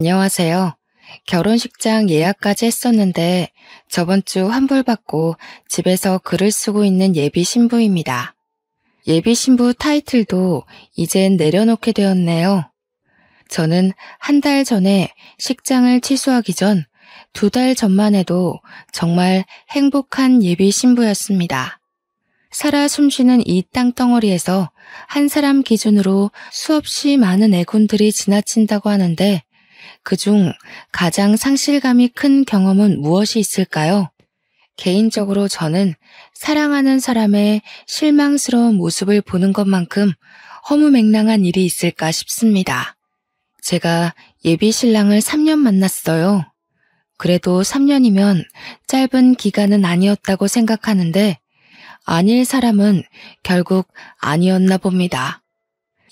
안녕하세요. 결혼식장 예약까지 했었는데 저번 주 환불받고 집에서 글을 쓰고 있는 예비 신부입니다. 예비 신부 타이틀도 이젠 내려놓게 되었네요. 저는 한 달 전에 식장을 취소하기 전 2달 전만 해도 정말 행복한 예비 신부였습니다. 살아 숨쉬는 이 땅덩어리에서 한 사람 기준으로 수없이 많은 애군들이 지나친다고 하는데 그중 가장 상실감이 큰 경험은 무엇이 있을까요? 개인적으로 저는 사랑하는 사람의 실망스러운 모습을 보는 것만큼 허무맹랑한 일이 있을까 싶습니다. 제가 예비 신랑을 3년 만났어요. 그래도 3년이면 짧은 기간은 아니었다고 생각하는데 아닐 사람은 결국 아니었나 봅니다.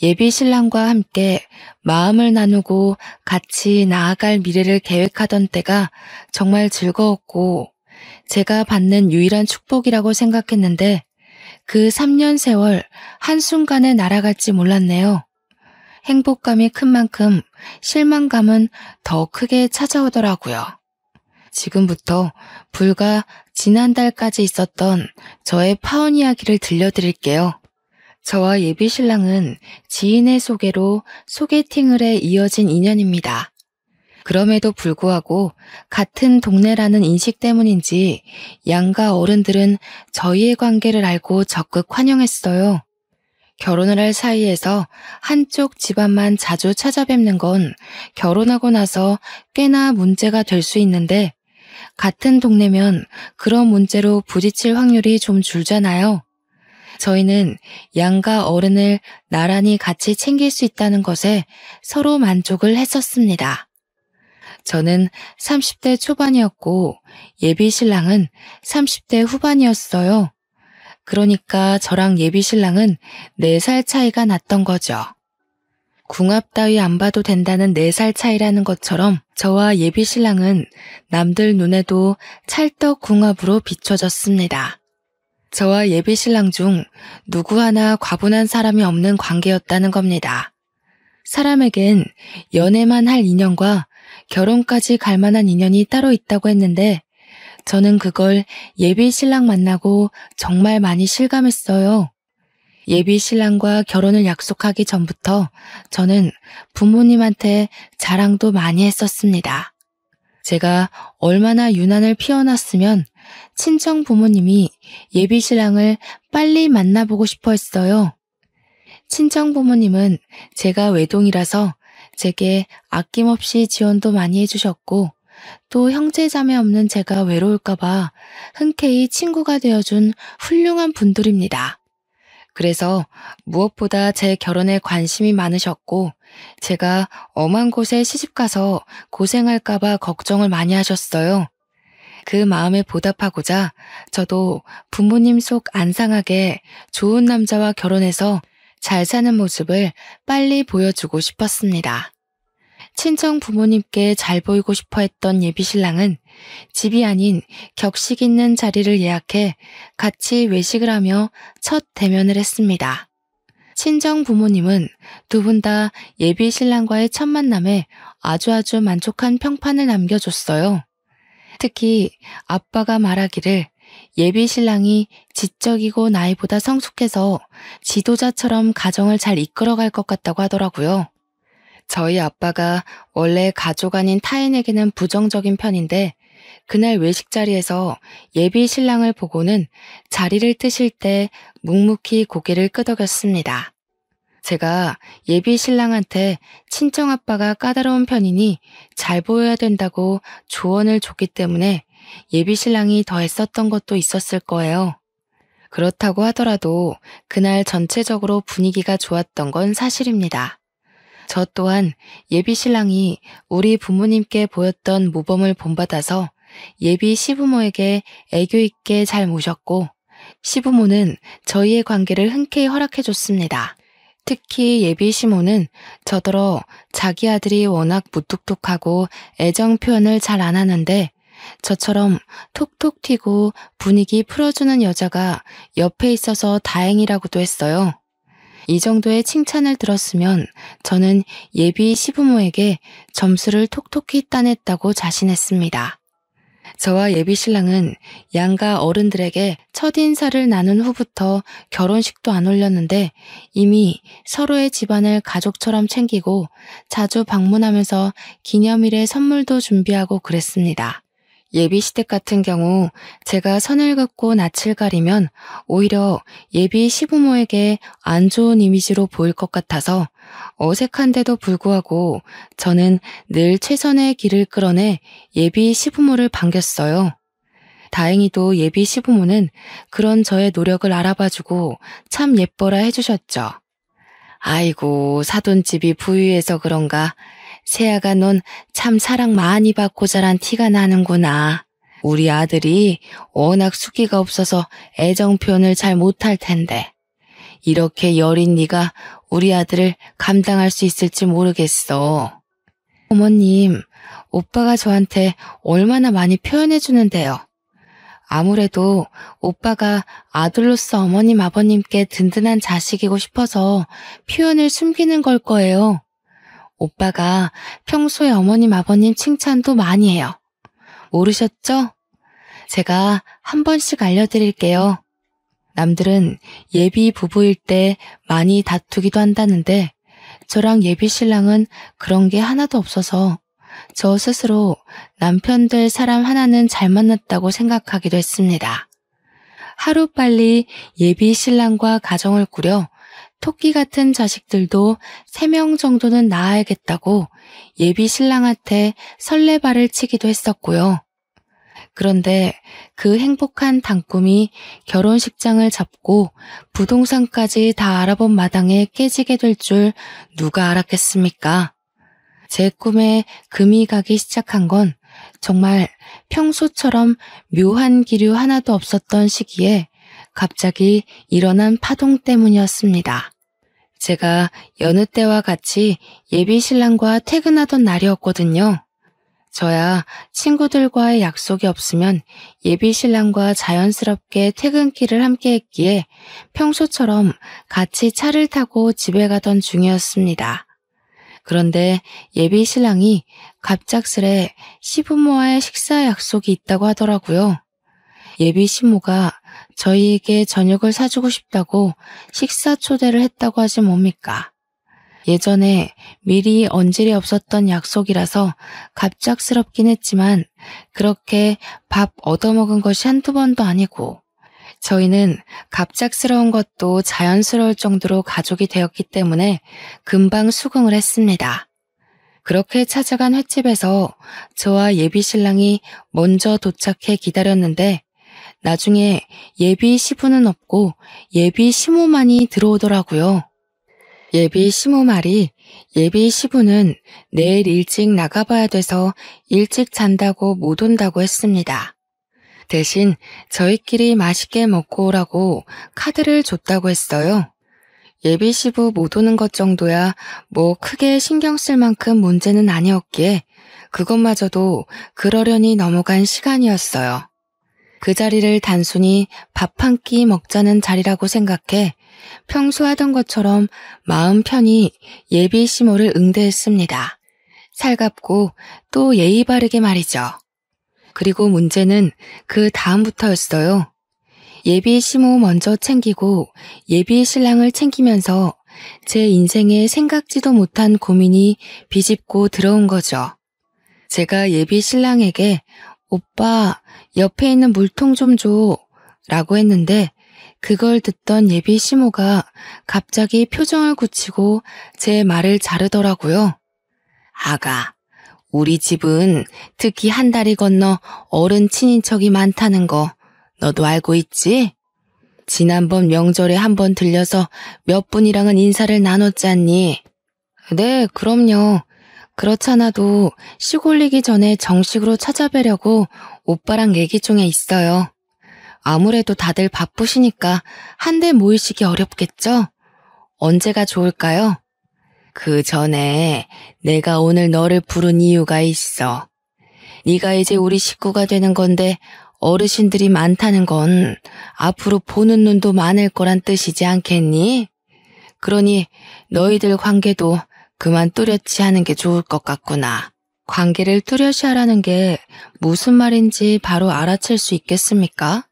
예비 신랑과 함께 마음을 나누고 같이 나아갈 미래를 계획하던 때가 정말 즐거웠고 제가 받는 유일한 축복이라고 생각했는데 그 3년 세월 한순간에 날아갈지 몰랐네요. 행복감이 큰 만큼 실망감은 더 크게 찾아오더라고요. 지금부터 불과 지난달까지 있었던 저의 파혼 이야기를 들려드릴게요. 저와 예비 신랑은 지인의 소개로 소개팅을 해 이어진 인연입니다. 그럼에도 불구하고 같은 동네라는 인식 때문인지 양가 어른들은 저희의 관계를 알고 적극 환영했어요. 결혼을 할 사이에서 한쪽 집안만 자주 찾아뵙는 건 결혼하고 나서 꽤나 문제가 될 수 있는데 같은 동네면 그런 문제로 부딪힐 확률이 좀 줄잖아요. 저희는 양가 어른을 나란히 같이 챙길 수 있다는 것에 서로 만족을 했었습니다. 저는 30대 초반이었고 예비 신랑은 30대 후반이었어요. 그러니까 저랑 예비 신랑은 4살 차이가 났던 거죠. 궁합 따위 안 봐도 된다는 4살 차이라는 것처럼 저와 예비 신랑은 남들 눈에도 찰떡궁합으로 비춰졌습니다. 저와 예비 신랑 중 누구 하나 과분한 사람이 없는 관계였다는 겁니다. 사람에겐 연애만 할 인연과 결혼까지 갈 만한 인연이 따로 있다고 했는데 저는 그걸 예비 신랑 만나고 정말 많이 실감했어요. 예비 신랑과 결혼을 약속하기 전부터 저는 부모님한테 자랑도 많이 했었습니다. 제가 얼마나 유난을 피워놨으면 친정 부모님이 예비 신랑을 빨리 만나보고 싶어 했어요. 친정 부모님은 제가 외동이라서 제게 아낌없이 지원도 많이 해주셨고 또 형제 자매 없는 제가 외로울까봐 흔쾌히 친구가 되어준 훌륭한 분들입니다. 그래서 무엇보다 제 결혼에 관심이 많으셨고 제가 엄한 곳에 시집가서 고생할까봐 걱정을 많이 하셨어요. 그 마음에 보답하고자 저도 부모님 속 안 상하게 좋은 남자와 결혼해서 잘 사는 모습을 빨리 보여주고 싶었습니다. 친정 부모님께 잘 보이고 싶어 했던 예비 신랑은 집이 아닌 격식 있는 자리를 예약해 같이 외식을 하며 첫 대면을 했습니다. 친정 부모님은 두 분 다 예비 신랑과의 첫 만남에 아주 만족한 평판을 남겨줬어요. 특히 아빠가 말하기를 예비 신랑이 지적이고 나이보다 성숙해서 지도자처럼 가정을 잘 이끌어갈 것 같다고 하더라고요. 저희 아빠가 원래 가족 아닌 타인에게는 부정적인 편인데 그날 외식 자리에서 예비 신랑을 보고는 자리를 뜨실 때 묵묵히 고개를 끄덕였습니다. 제가 예비 신랑한테 친정아빠가 까다로운 편이니 잘 보여야 된다고 조언을 줬기 때문에 예비 신랑이 더 애썼던 것도 있었을 거예요. 그렇다고 하더라도 그날 전체적으로 분위기가 좋았던 건 사실입니다. 저 또한 예비 신랑이 우리 부모님께 보였던 모범을 본받아서 예비 시부모에게 애교 있게 잘 모셨고 시부모는 저희의 관계를 흔쾌히 허락해줬습니다. 특히 예비 시모는 저더러 자기 아들이 워낙 무뚝뚝하고 애정 표현을 잘 안 하는데 저처럼 톡톡 튀고 분위기 풀어주는 여자가 옆에 있어서 다행이라고도 했어요. 이 정도의 칭찬을 들었으면 저는 예비 시부모에게 점수를 톡톡히 따냈다고 자신했습니다. 저와 예비 신랑은 양가 어른들에게 첫인사를 나눈 후부터 결혼식도 안 올렸는데 이미 서로의 집안을 가족처럼 챙기고 자주 방문하면서 기념일에 선물도 준비하고 그랬습니다. 예비 시댁 같은 경우 제가 선을 긋고 낯을 가리면 오히려 예비 시부모에게 안 좋은 이미지로 보일 것 같아서 어색한데도 불구하고 저는 늘 최선의 길을 끌어내 예비 시부모를 반겼어요. 다행히도 예비 시부모는 그런 저의 노력을 알아봐주고 참 예뻐라 해주셨죠. 아이고, 사돈집이 부유해서 그런가. 세아가 넌 참 사랑 많이 받고 자란 티가 나는구나. 우리 아들이 워낙 수기가 없어서 애정 표현을 잘 못할 텐데. 이렇게 여린 네가 우리 아들을 감당할 수 있을지 모르겠어. 어머님, 오빠가 저한테 얼마나 많이 표현해 주는데요. 아무래도 오빠가 아들로서 어머님 아버님께 든든한 자식이고 싶어서 표현을 숨기는 걸 거예요. 오빠가 평소에 어머님 아버님 칭찬도 많이 해요. 모르셨죠? 제가 한 번씩 알려드릴게요. 남들은 예비 부부일 때 많이 다투기도 한다는데 저랑 예비 신랑은 그런 게 하나도 없어서 저 스스로 남편 될 사람 하나는 잘 만났다고 생각하기도 했습니다. 하루빨리 예비 신랑과 가정을 꾸려 토끼 같은 자식들도 3명 정도는 낳아야겠다고 예비 신랑한테 설레발을 치기도 했었고요. 그런데 그 행복한 단꿈이 결혼식장을 잡고 부동산까지 다 알아본 마당에 깨지게 될 줄 누가 알았겠습니까? 제 꿈에 금이 가기 시작한 건 정말 평소처럼 묘한 기류 하나도 없었던 시기에 갑자기 일어난 파동 때문이었습니다. 제가 여느 때와 같이 예비 신랑과 퇴근하던 날이었거든요. 저야 친구들과의 약속이 없으면 예비 신랑과 자연스럽게 퇴근길을 함께 했기에 평소처럼 같이 차를 타고 집에 가던 중이었습니다. 그런데 예비 신랑이 갑작스레 시부모와의 식사 약속이 있다고 하더라고요. 예비 시모가 저희에게 저녁을 사주고 싶다고 식사 초대를 했다고 하지 뭡니까? 예전에 미리 언질이 없었던 약속이라서 갑작스럽긴 했지만 그렇게 밥 얻어먹은 것이 한두 번도 아니고 저희는 갑작스러운 것도 자연스러울 정도로 가족이 되었기 때문에 금방 수긍을 했습니다. 그렇게 찾아간 횟집에서 저와 예비 신랑이 먼저 도착해 기다렸는데 나중에 예비 시부는 없고 예비 시모만이 들어오더라고요. 예비 시모 말이 예비 시부는 내일 일찍 나가봐야 돼서 일찍 잔다고 못 온다고 했습니다. 대신 저희끼리 맛있게 먹고 오라고 카드를 줬다고 했어요. 예비 시부 못 오는 것 정도야 뭐 크게 신경 쓸 만큼 문제는 아니었기에 그것마저도 그러려니 넘어간 시간이었어요. 그 자리를 단순히 밥 한 끼 먹자는 자리라고 생각해 평소 하던 것처럼 마음 편히 예비 시모를 응대했습니다. 살갑고 또 예의 바르게 말이죠. 그리고 문제는 그 다음부터였어요. 예비 시모 먼저 챙기고 예비 신랑을 챙기면서 제 인생에 생각지도 못한 고민이 비집고 들어온 거죠. 제가 예비 신랑에게 오빠 옆에 있는 물통 좀 줘 라고 했는데 그걸 듣던 예비 시모가 갑자기 표정을 굳히고 제 말을 자르더라고요. 아가, 우리 집은 특히 한 다리 건너 어른 친인척이 많다는 거 너도 알고 있지? 지난번 명절에 한번 들려서 몇 분이랑은 인사를 나눴잖니? 네, 그럼요. 그렇잖아도 시골리기 전에 정식으로 찾아뵈려고 오빠랑 얘기 중에 있어요. 아무래도 다들 바쁘시니까 한데 모이시기 어렵겠죠? 언제가 좋을까요? 그 전에 내가 오늘 너를 부른 이유가 있어. 네가 이제 우리 식구가 되는 건데 어르신들이 많다는 건 앞으로 보는 눈도 많을 거란 뜻이지 않겠니? 그러니 너희들 관계도 그만 뚜렷이 하는 게 좋을 것 같구나. 관계를 뚜렷이 하라는 게 무슨 말인지 바로 알아챌 수 있겠습니까?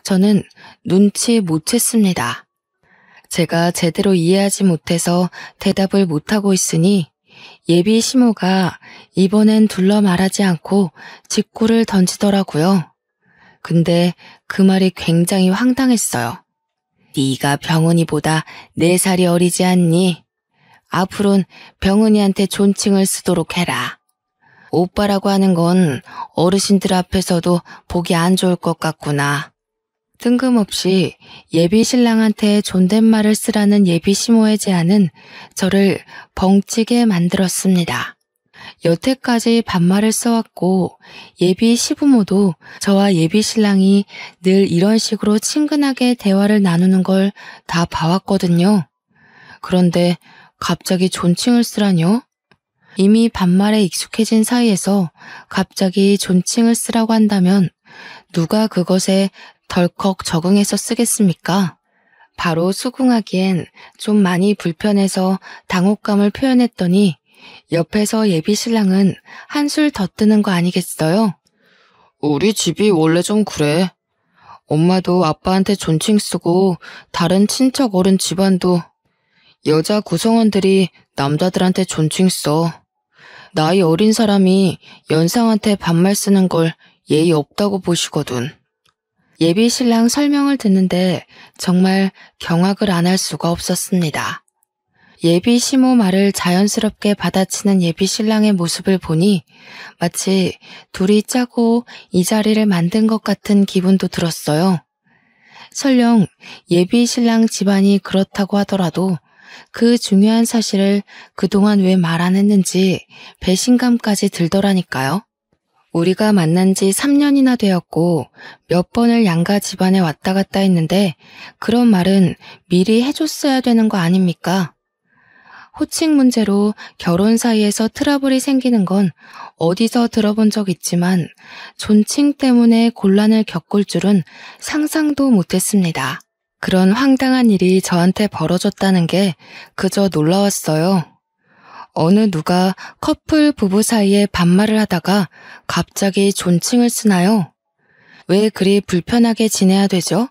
저는 눈치 못 챘습니다. 제가 제대로 이해하지 못해서 대답을 못하고 있으니 예비 시모가 이번엔 둘러 말하지 않고 직구를 던지더라고요. 근데 그 말이 굉장히 황당했어요. 네가 병은이보다 4살이 어리지 않니? 앞으론 병은이한테 존칭을 쓰도록 해라. 오빠라고 하는 건 어르신들 앞에서도 보기 안 좋을 것 같구나. 뜬금없이 예비 신랑한테 존댓말을 쓰라는 예비 시모의 제안은 저를 벙찌게 만들었습니다. 여태까지 반말을 써왔고 예비 시부모도 저와 예비 신랑이 늘 이런 식으로 친근하게 대화를 나누는 걸 다 봐왔거든요. 그런데 갑자기 존칭을 쓰라뇨? 이미 반말에 익숙해진 사이에서 갑자기 존칭을 쓰라고 한다면 누가 그것에 덜컥 적응해서 쓰겠습니까? 바로 수긍하기엔 좀 많이 불편해서 당혹감을 표현했더니 옆에서 예비 신랑은 한술 더 뜨는 거 아니겠어요? 우리 집이 원래 좀 그래. 엄마도 아빠한테 존칭 쓰고 다른 친척 어른 집안도 여자 구성원들이 남자들한테 존칭 써. 나이 어린 사람이 연상한테 반말 쓰는 걸 예의 없다고 보시거든. 예비 신랑 설명을 듣는데 정말 경악을 안 할 수가 없었습니다. 예비 시모 말을 자연스럽게 받아치는 예비 신랑의 모습을 보니 마치 둘이 짜고 이 자리를 만든 것 같은 기분도 들었어요. 설령 예비 신랑 집안이 그렇다고 하더라도 그 중요한 사실을 그동안 왜 말 안 했는지 배신감까지 들더라니까요. 우리가 만난 지 3년이나 되었고 몇 번을 양가 집안에 왔다 갔다 했는데 그런 말은 미리 해줬어야 되는 거 아닙니까? 호칭 문제로 결혼 사이에서 트러블이 생기는 건 어디서 들어본 적 있지만 존칭 때문에 곤란을 겪을 줄은 상상도 못했습니다. 그런 황당한 일이 저한테 벌어졌다는 게 그저 놀라웠어요. 어느 누가 커플 부부 사이에 반말을 하다가 갑자기 존칭을 쓰나요? 왜 그리 불편하게 지내야 되죠?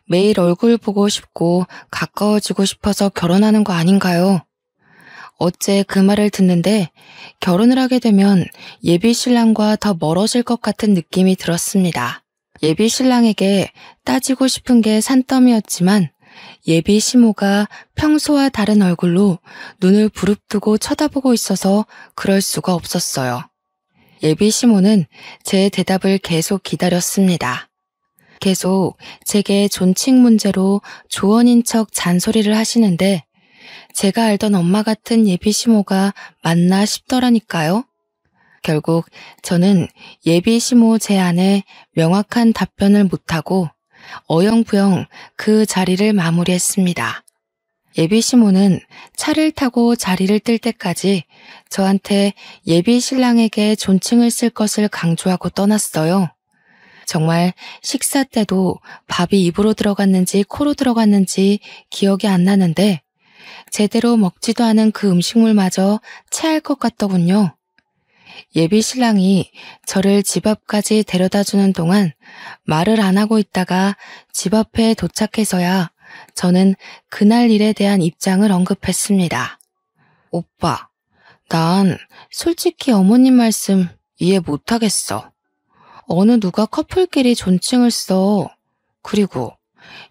매일 얼굴 보고 싶고 가까워지고 싶어서 결혼하는 거 아닌가요? 어째 그 말을 듣는데 결혼을 하게 되면 예비 신랑과 더 멀어질 것 같은 느낌이 들었습니다. 예비 신랑에게 따지고 싶은 게 산더미였지만 예비 시모가 평소와 다른 얼굴로 눈을 부릅뜨고 쳐다보고 있어서 그럴 수가 없었어요. 예비 시모는 제 대답을 계속 기다렸습니다. 계속 제게 존칭 문제로 조언인 척 잔소리를 하시는데 제가 알던 엄마 같은 예비 시모가 맞나 싶더라니까요. 결국 저는 예비 시모 제안에 명확한 답변을 못하고 어영부영 그 자리를 마무리했습니다. 예비 시모는 차를 타고 자리를 뜰 때까지 저한테 예비 신랑에게 존칭을 쓸 것을 강조하고 떠났어요. 정말 식사 때도 밥이 입으로 들어갔는지 코로 들어갔는지 기억이 안 나는데 제대로 먹지도 않은 그 음식물마저 체할 것 같더군요. 예비 신랑이 저를 집 앞까지 데려다주는 동안 말을 안 하고 있다가 집 앞에 도착해서야 저는 그날 일에 대한 입장을 언급했습니다. 오빠, 난 솔직히 어머님 말씀 이해 못하겠어. 어느 누가 커플끼리 존칭을 써. 그리고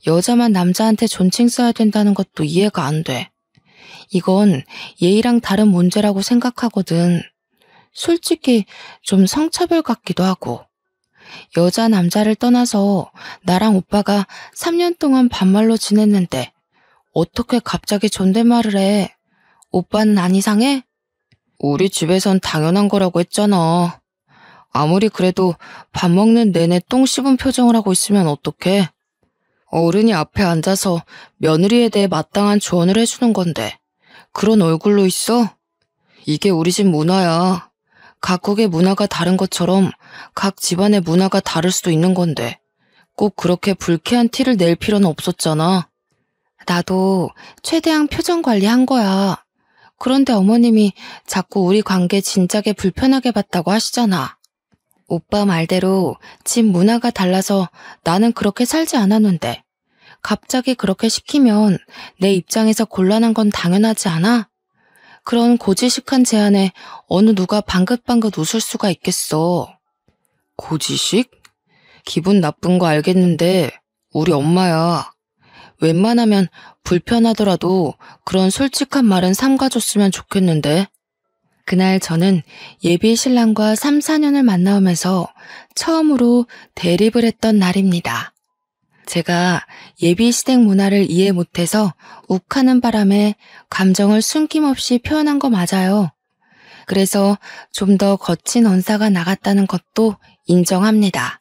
여자만 남자한테 존칭 써야 된다는 것도 이해가 안 돼. 이건 예의랑 다른 문제라고 생각하거든. 솔직히 좀 성차별 같기도 하고. 여자 남자를 떠나서 나랑 오빠가 3년 동안 반말로 지냈는데 어떻게 갑자기 존댓말을 해? 오빠는 안 이상해? 우리 집에선 당연한 거라고 했잖아. 아무리 그래도 밥 먹는 내내 똥 씹은 표정을 하고 있으면 어떡해? 어른이 앞에 앉아서 며느리에 대해 마땅한 조언을 해주는 건데 그런 얼굴로 있어? 이게 우리 집 문화야. 각국의 문화가 다른 것처럼 각 집안의 문화가 다를 수도 있는 건데 꼭 그렇게 불쾌한 티를 낼 필요는 없었잖아. 나도 최대한 표정 관리한 거야. 그런데 어머님이 자꾸 우리 관계 진작에 불편하게 봤다고 하시잖아. 오빠 말대로 집 문화가 달라서 나는 그렇게 살지 않았는데 갑자기 그렇게 시키면 내 입장에서 곤란한 건 당연하지 않아? 그런 고지식한 제안에 어느 누가 방긋방긋 웃을 수가 있겠어. 고지식? 기분 나쁜 거 알겠는데 우리 엄마야. 웬만하면 불편하더라도 그런 솔직한 말은 삼가줬으면 좋겠는데. 그날 저는 예비 신랑과 3, 4년을 만나오면서 처음으로 대립을 했던 날입니다. 제가 예비 시댁 문화를 이해 못해서 욱하는 바람에 감정을 숨김없이 표현한 거 맞아요. 그래서 좀 더 거친 언사가 나갔다는 것도 인정합니다.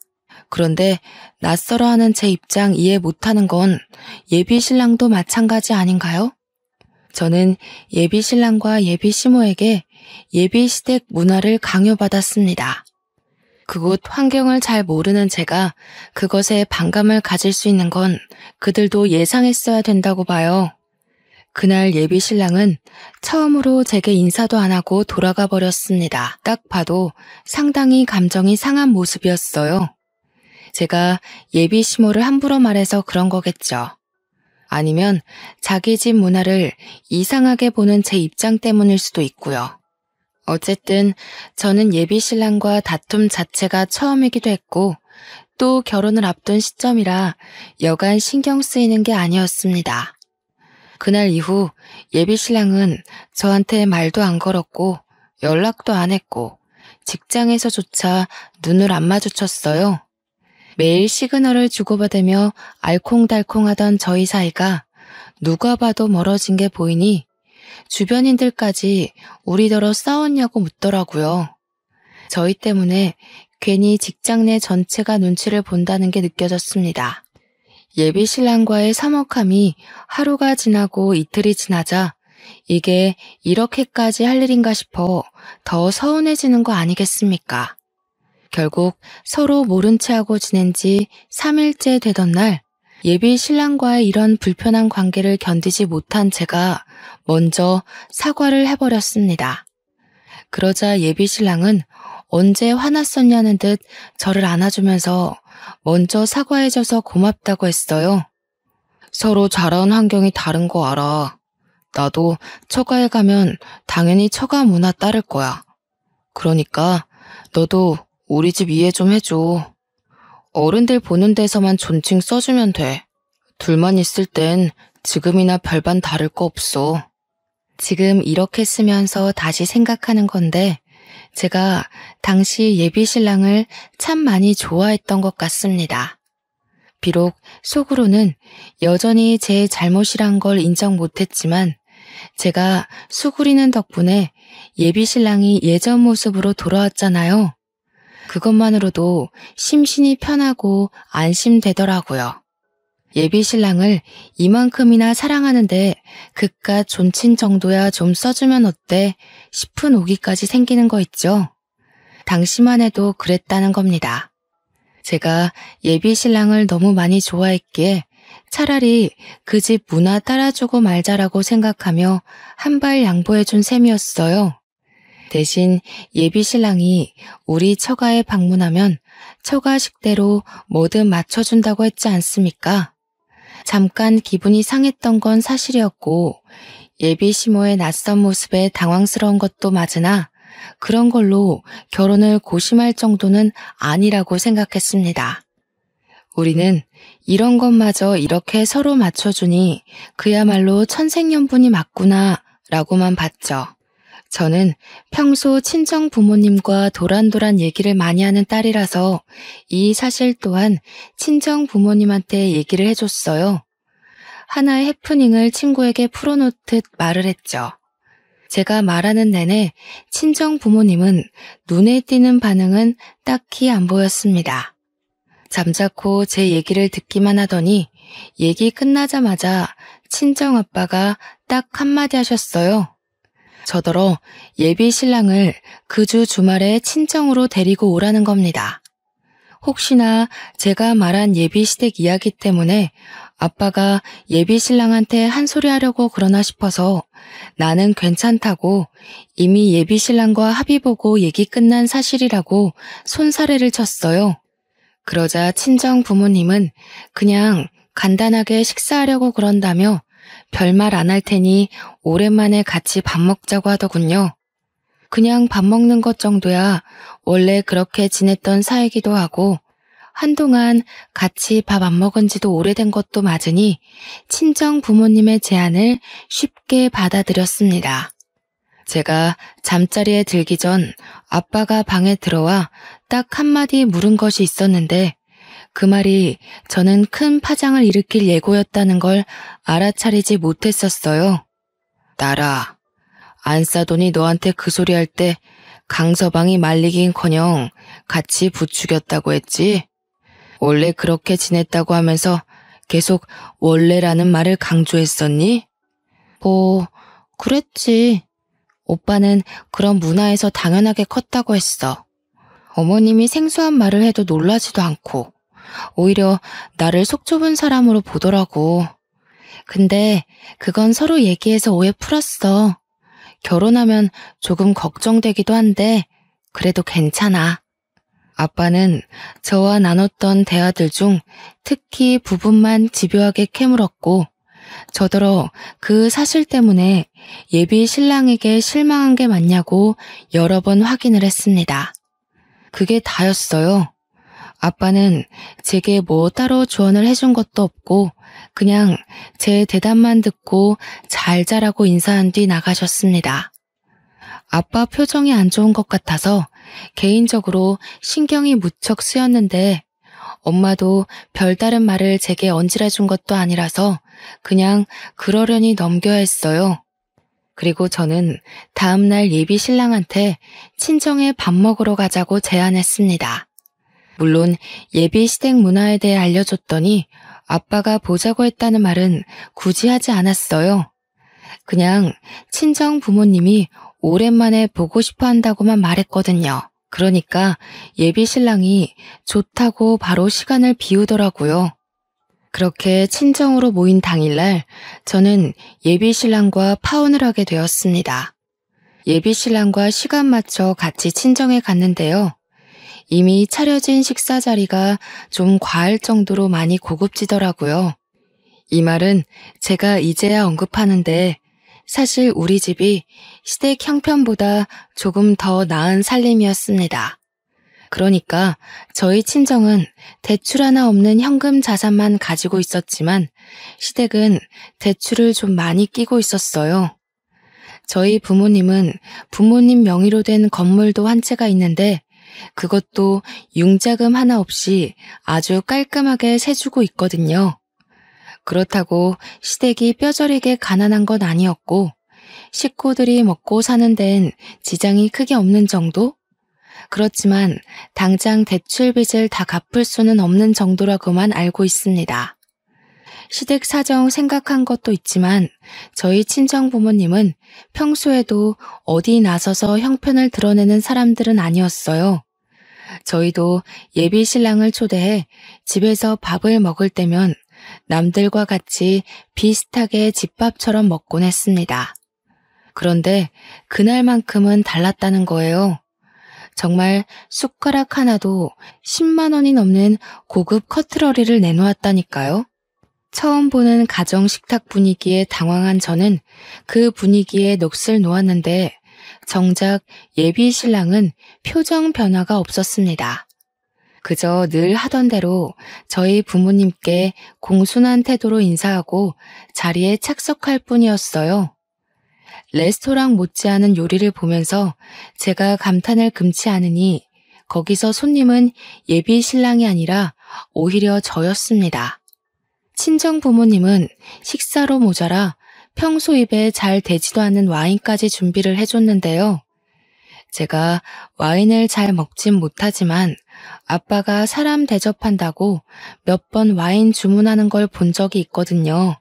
그런데 낯설어하는 제 입장 이해 못하는 건 예비 신랑도 마찬가지 아닌가요? 저는 예비 신랑과 예비 시모에게 예비 시댁 문화를 강요받았습니다. 그곳 환경을 잘 모르는 제가 그것에 반감을 가질 수 있는 건 그들도 예상했어야 된다고 봐요. 그날 예비 신랑은 처음으로 제게 인사도 안 하고 돌아가 버렸습니다. 딱 봐도 상당히 감정이 상한 모습이었어요. 제가 예비 시모를 함부로 말해서 그런 거겠죠. 아니면 자기 집 문화를 이상하게 보는 제 입장 때문일 수도 있고요. 어쨌든 저는 예비 신랑과 다툼 자체가 처음이기도 했고 또 결혼을 앞둔 시점이라 여간 신경 쓰이는 게 아니었습니다. 그날 이후 예비 신랑은 저한테 말도 안 걸었고 연락도 안 했고 직장에서조차 눈을 안 마주쳤어요. 매일 시그널을 주고받으며 알콩달콩하던 저희 사이가 누가 봐도 멀어진 게 보이니 주변인들까지 우리더러 싸웠냐고 묻더라고요. 저희 때문에 괜히 직장 내 전체가 눈치를 본다는 게 느껴졌습니다. 예비 신랑과의 서먹함이 하루가 지나고 이틀이 지나자 이게 이렇게까지 할 일인가 싶어 더 서운해지는 거 아니겠습니까? 결국 서로 모른 채 하고 지낸 지 3일째 되던 날 예비 신랑과의 이런 불편한 관계를 견디지 못한 제가 먼저 사과를 해버렸습니다. 그러자 예비 신랑은 언제 화났었냐는 듯 저를 안아주면서 먼저 사과해줘서 고맙다고 했어요. 서로 자라온 환경이 다른 거 알아. 나도 처가에 가면 당연히 처가 문화 따를 거야. 그러니까 너도 우리 집 이해 좀 해줘. 어른들 보는 데서만 존칭 써주면 돼. 둘만 있을 땐 지금이나 별반 다를 거 없어. 지금 이렇게 쓰면서 다시 생각하는 건데 제가 당시 예비 신랑을 참 많이 좋아했던 것 같습니다. 비록 속으로는 여전히 제 잘못이란 걸 인정 못했지만 제가 수구리는 덕분에 예비 신랑이 예전 모습으로 돌아왔잖아요. 그것만으로도 심신이 편하고 안심되더라고요. 예비 신랑을 이만큼이나 사랑하는데 그깟 존친 정도야 좀 써주면 어때 싶은 오기까지 생기는 거 있죠. 당시만 해도 그랬다는 겁니다. 제가 예비 신랑을 너무 많이 좋아했기에 차라리 그 집 문화 따라주고 말자라고 생각하며 한 발 양보해준 셈이었어요. 대신 예비 신랑이 우리 처가에 방문하면 처가식대로 뭐든 맞춰준다고 했지 않습니까? 잠깐 기분이 상했던 건 사실이었고 예비 시모의 낯선 모습에 당황스러운 것도 맞으나 그런 걸로 결혼을 고심할 정도는 아니라고 생각했습니다. 우리는 이런 것마저 이렇게 서로 맞춰주니 그야말로 천생연분이 맞구나 라고만 봤죠. 저는 평소 친정 부모님과 도란도란 얘기를 많이 하는 딸이라서 이 사실 또한 친정 부모님한테 얘기를 해줬어요. 하나의 해프닝을 친구에게 풀어놓듯 말을 했죠. 제가 말하는 내내 친정 부모님은 눈에 띄는 반응은 딱히 안 보였습니다. 잠자코 제 얘기를 듣기만 하더니 얘기 끝나자마자 친정 아빠가 딱 한마디 하셨어요. 저더러 예비 신랑을 그 주 주말에 친정으로 데리고 오라는 겁니다. 혹시나 제가 말한 예비 시댁 이야기 때문에 아빠가 예비 신랑한테 한 소리 하려고 그러나 싶어서 나는 괜찮다고 이미 예비 신랑과 합의 보고 얘기 끝난 사실이라고 손사래를 쳤어요. 그러자 친정 부모님은 그냥 간단하게 식사하려고 그런다며 별말 안 할 테니 오랜만에 같이 밥 먹자고 하더군요. 그냥 밥 먹는 것 정도야 원래 그렇게 지냈던 사이기도 하고 한동안 같이 밥 안 먹은 지도 오래된 것도 맞으니 친정 부모님의 제안을 쉽게 받아들였습니다. 제가 잠자리에 들기 전 아빠가 방에 들어와 딱 한마디 물은 것이 있었는데 그 말이 저는 큰 파장을 일으킬 예고였다는 걸 알아차리지 못했었어요. 나라, 안 싸더니 너한테 그 소리 할 때 강서방이 말리긴커녕 같이 부추겼다고 했지? 원래 그렇게 지냈다고 하면서 계속 원래라는 말을 강조했었니? 뭐, 그랬지. 오빠는 그런 문화에서 당연하게 컸다고 했어. 어머님이 생소한 말을 해도 놀라지도 않고 오히려 나를 속 좁은 사람으로 보더라고. 근데 그건 서로 얘기해서 오해 풀었어. 결혼하면 조금 걱정되기도 한데 그래도 괜찮아. 아빠는 저와 나눴던 대화들 중 특히 부분만 집요하게 캐물었고 저더러 그 사실 때문에 예비 신랑에게 실망한 게 맞냐고 여러 번 확인을 했습니다. 그게 다였어요. 아빠는 제게 뭐 따로 조언을 해준 것도 없고 그냥 제 대답만 듣고 잘 자라고 인사한 뒤 나가셨습니다. 아빠 표정이 안 좋은 것 같아서 개인적으로 신경이 무척 쓰였는데 엄마도 별다른 말을 제게 얹으려 준 것도 아니라서 그냥 그러려니 넘겨야 했어요. 그리고 저는 다음날 예비 신랑한테 친정에 밥 먹으러 가자고 제안했습니다. 물론 예비 시댁 문화에 대해 알려줬더니 아빠가 보자고 했다는 말은 굳이 하지 않았어요. 그냥 친정 부모님이 오랜만에 보고 싶어 한다고만 말했거든요. 그러니까 예비 신랑이 좋다고 바로 시간을 비우더라고요. 그렇게 친정으로 모인 당일날 저는 예비 신랑과 파혼을 하게 되었습니다. 예비 신랑과 시간 맞춰 같이 친정에 갔는데요. 이미 차려진 식사 자리가 좀 과할 정도로 많이 고급지더라고요. 이 말은 제가 이제야 언급하는데 사실 우리 집이 시댁 형편보다 조금 더 나은 살림이었습니다. 그러니까 저희 친정은 대출 하나 없는 현금 자산만 가지고 있었지만 시댁은 대출을 좀 많이 끼고 있었어요. 저희 부모님은 부모님 명의로 된 건물도 한 채가 있는데 그것도 융자금 하나 없이 아주 깔끔하게 세주고 있거든요. 그렇다고 시댁이 뼈저리게 가난한 건 아니었고 식구들이 먹고 사는 데엔 지장이 크게 없는 정도? 그렇지만 당장 대출 빚을 다 갚을 수는 없는 정도라고만 알고 있습니다. 시댁 사정 생각한 것도 있지만 저희 친정 부모님은 평소에도 어디 나서서 형편을 드러내는 사람들은 아니었어요. 저희도 예비 신랑을 초대해 집에서 밥을 먹을 때면 남들과 같이 비슷하게 집밥처럼 먹곤 했습니다. 그런데 그날만큼은 달랐다는 거예요. 정말 숟가락 하나도 10만 원이 넘는 고급 커트러리를 내놓았다니까요. 처음 보는 가정 식탁 분위기에 당황한 저는 그 분위기에 넋을 놓았는데 정작 예비 신랑은 표정 변화가 없었습니다. 그저 늘 하던 대로 저희 부모님께 공손한 태도로 인사하고 자리에 착석할 뿐이었어요. 레스토랑 못지않은 요리를 보면서 제가 감탄을 금치 않으니 거기서 손님은 예비 신랑이 아니라 오히려 저였습니다. 친정 부모님은 식사로 모자라 평소 입에 잘 되지도 않는 와인까지 준비를 해줬는데요. 제가 와인을 잘 먹진 못하지만 아빠가 사람 대접한다고 몇 번 와인 주문하는 걸 본 적이 있거든요.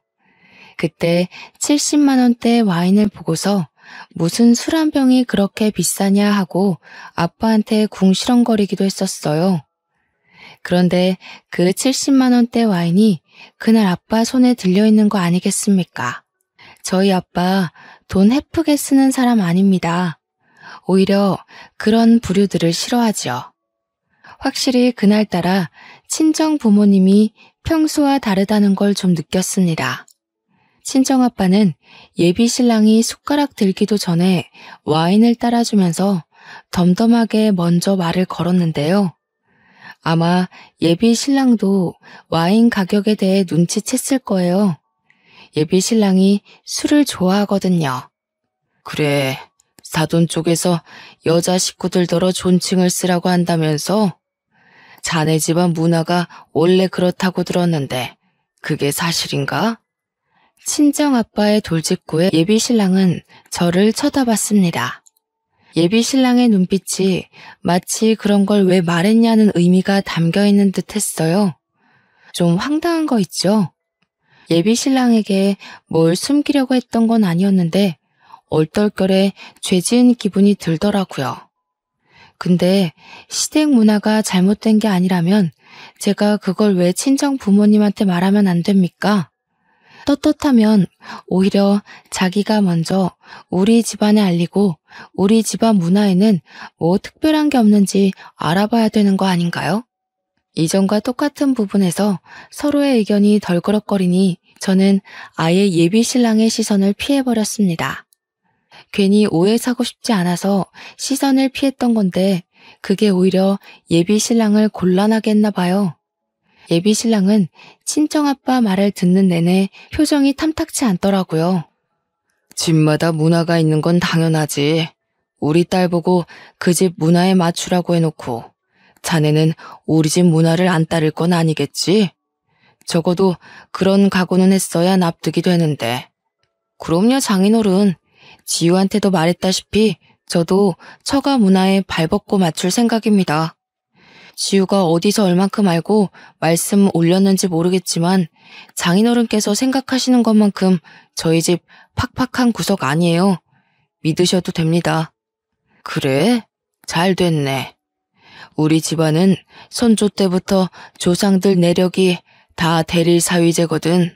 그때 70만 원대 와인을 보고서 무슨 술 한 병이 그렇게 비싸냐 하고 아빠한테 궁시렁거리기도 했었어요. 그런데 그 70만 원대 와인이 그날 아빠 손에 들려있는 거 아니겠습니까? 저희 아빠 돈 헤프게 쓰는 사람 아닙니다. 오히려 그런 부류들을 싫어하지요. 확실히 그날따라 친정 부모님이 평소와 다르다는 걸 좀 느꼈습니다. 친정아빠는 예비 신랑이 숟가락 들기도 전에 와인을 따라주면서 덤덤하게 먼저 말을 걸었는데요. 아마 예비 신랑도 와인 가격에 대해 눈치챘을 거예요. 예비 신랑이 술을 좋아하거든요. 그래, 사돈 쪽에서 여자 식구들더러 존칭을 쓰라고 한다면서? 자네 집안 문화가 원래 그렇다고 들었는데 그게 사실인가? 친정아빠의 돌직구에 예비 신랑은 저를 쳐다봤습니다. 예비 신랑의 눈빛이 마치 그런 걸 왜 말했냐는 의미가 담겨있는 듯 했어요. 좀 황당한 거 있죠? 예비 신랑에게 뭘 숨기려고 했던 건 아니었는데 얼떨결에 죄 지은 기분이 들더라고요. 근데 시댁 문화가 잘못된 게 아니라면 제가 그걸 왜 친정 부모님한테 말하면 안 됩니까? 떳떳하면 오히려 자기가 먼저 우리 집안에 알리고 우리 집안 문화에는 뭐 특별한 게 없는지 알아봐야 되는 거 아닌가요? 이전과 똑같은 부분에서 서로의 의견이 덜그럭거리니 저는 아예 예비 신랑의 시선을 피해버렸습니다. 괜히 오해 사고 싶지 않아서 시선을 피했던 건데 그게 오히려 예비 신랑을 곤란하게 했나 봐요. 예비 신랑은 친정아빠 말을 듣는 내내 표정이 탐탁치 않더라고요. 집마다 문화가 있는 건 당연하지. 우리 딸 보고 그 집 문화에 맞추라고 해놓고 자네는 우리 집 문화를 안 따를 건 아니겠지? 적어도 그런 각오는 했어야 납득이 되는데. 그럼요, 장인어른. 지우한테도 말했다시피 저도 처가 문화에 발벗고 맞출 생각입니다. 지우가 어디서 얼만큼 알고 말씀 올렸는지 모르겠지만 장인어른께서 생각하시는 것만큼 저희 집 팍팍한 구석 아니에요. 믿으셔도 됩니다. 그래? 잘 됐네. 우리 집안은 선조 때부터 조상들 내력이 다 대릴 사위제거든.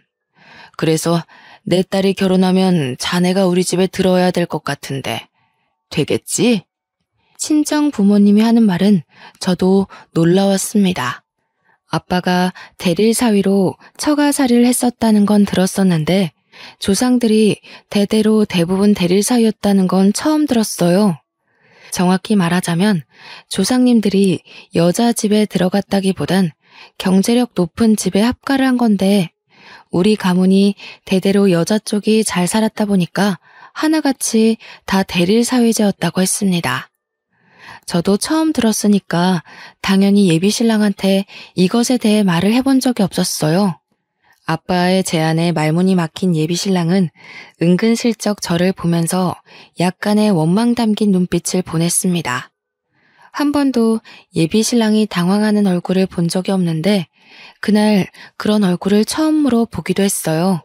그래서 내 딸이 결혼하면 자네가 우리 집에 들어야 될 것 같은데 되겠지? 친정 부모님이 하는 말은 저도 놀라웠습니다. 아빠가 대릴 사위로 처가살이를 했었다는 건 들었었는데 조상들이 대대로 대부분 대릴 사위였다는 건 처음 들었어요. 정확히 말하자면 조상님들이 여자 집에 들어갔다기보단 경제력 높은 집에 합가를 한 건데 우리 가문이 대대로 여자 쪽이 잘 살았다 보니까 하나같이 다 대릴 사위제였다고 했습니다. 저도 처음 들었으니까 당연히 예비 신랑한테 이것에 대해 말을 해본 적이 없었어요. 아빠의 제안에 말문이 막힌 예비 신랑은 은근슬쩍 저를 보면서 약간의 원망 담긴 눈빛을 보냈습니다. 한 번도 예비 신랑이 당황하는 얼굴을 본 적이 없는데 그날 그런 얼굴을 처음으로 보기도 했어요.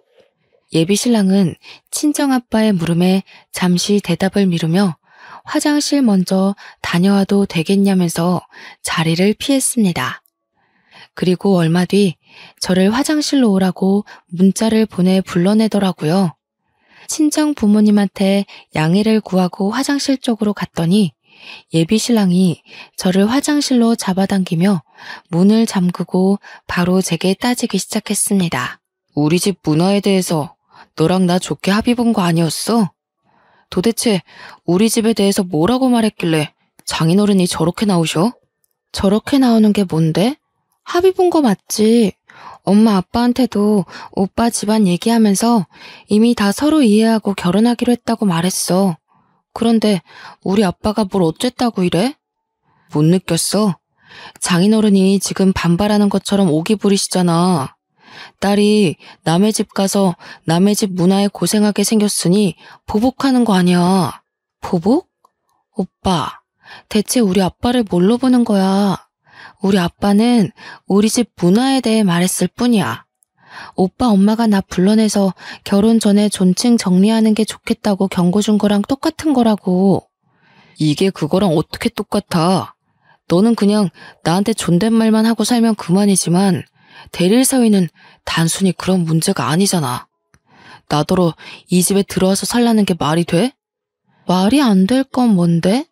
예비 신랑은 친정아빠의 물음에 잠시 대답을 미루며 화장실 먼저 다녀와도 되겠냐면서 자리를 피했습니다. 그리고 얼마 뒤 저를 화장실로 오라고 문자를 보내 불러내더라고요. 친정 부모님한테 양해를 구하고 화장실 쪽으로 갔더니 예비 신랑이 저를 화장실로 잡아당기며 문을 잠그고 바로 제게 따지기 시작했습니다. 우리 집 문화에 대해서 너랑 나 좋게 합의 본 거 아니었어? 도대체 우리 집에 대해서 뭐라고 말했길래 장인어른이 저렇게 나오셔? 저렇게 나오는 게 뭔데? 합의 본 거 맞지? 엄마 아빠한테도 오빠 집안 얘기하면서 이미 다 서로 이해하고 결혼하기로 했다고 말했어. 그런데 우리 아빠가 뭘 어쨌다고 이래? 못 느꼈어? 장인어른이 지금 반발하는 것처럼 오기 부리시잖아. 딸이 남의 집 가서 남의 집 문화에 고생하게 생겼으니 보복하는 거 아니야. 보복? 오빠, 대체 우리 아빠를 뭘로 보는 거야? 우리 아빠는 우리 집 문화에 대해 말했을 뿐이야. 오빠 엄마가 나 불러내서 결혼 전에 존칭 정리하는 게 좋겠다고 경고 준 거랑 똑같은 거라고. 이게 그거랑 어떻게 똑같아? 너는 그냥 나한테 존댓말만 하고 살면 그만이지만 대릴 사위는 단순히 그런 문제가 아니잖아. 나더러 이 집에 들어와서 살라는 게 말이 돼? 말이 안 될 건 뭔데?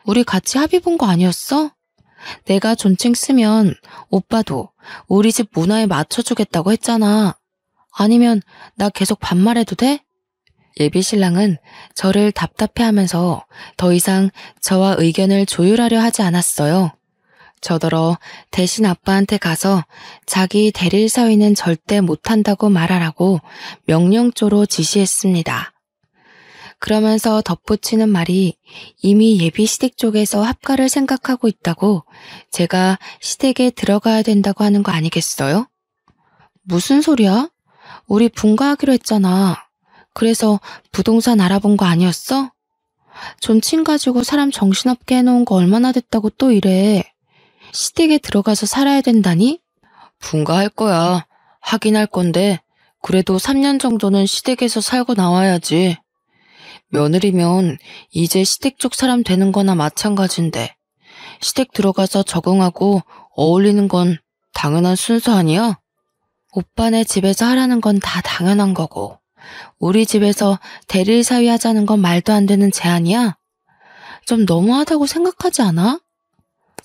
우리 같이 합의 본 거 아니었어? 내가 존칭 쓰면 오빠도 우리 집 문화에 맞춰주겠다고 했잖아. 아니면 나 계속 반말해도 돼? 예비신랑은 저를 답답해하면서 더 이상 저와 의견을 조율하려 하지 않았어요. 저더러 대신 아빠한테 가서 자기 대릴 사위는 절대 못한다고 말하라고 명령조로 지시했습니다. 그러면서 덧붙이는 말이 이미 예비 시댁 쪽에서 합가를 생각하고 있다고 제가 시댁에 들어가야 된다고 하는 거 아니겠어요? 무슨 소리야? 우리 분가하기로 했잖아. 그래서 부동산 알아본 거 아니었어? 존칭 가지고 사람 정신없게 해놓은 거 얼마나 됐다고 또 이래. 시댁에 들어가서 살아야 된다니? 분가할 거야. 하긴 할 건데 그래도 3년 정도는 시댁에서 살고 나와야지. 며느리면 이제 시댁 쪽 사람 되는 거나 마찬가지인데 시댁 들어가서 적응하고 어울리는 건 당연한 순서 아니야? 오빠네 집에서 하라는 건 다 당연한 거고 우리 집에서 대릴 사위 하자는 건 말도 안 되는 제안이야? 좀 너무하다고 생각하지 않아?